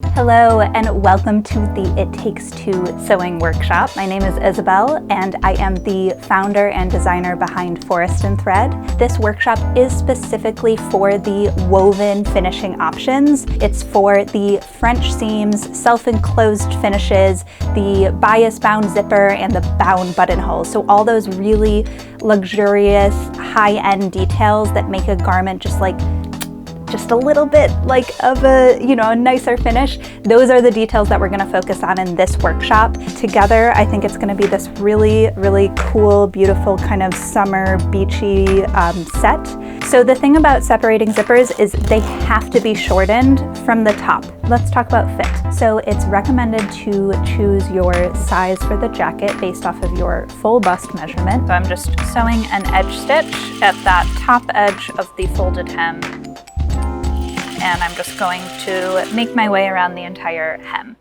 Hello and welcome to the It Takes Two sewing workshop. My name is Isabel and I am the founder and designer behind Forest and Thread. This workshop is specifically for the woven finishing options. It's for the French seams, self-enclosed finishes, the bias bound zipper, and the bound buttonhole. So all those really luxurious high-end details that make a garment just a little bit like of a, a nicer finish. Those are the details that we're going to focus on in this workshop. Together, I think it's going to be this really, really cool, beautiful kind of summer beachy set. So the thing about separating zippers is they have to be shortened from the top. Let's talk about fit. So it's recommended to choose your size for the jacket based off of your full bust measurement. So I'm just sewing an edge stitch at that top edge of the folded hem. And I'm just going to make my way around the entire hem.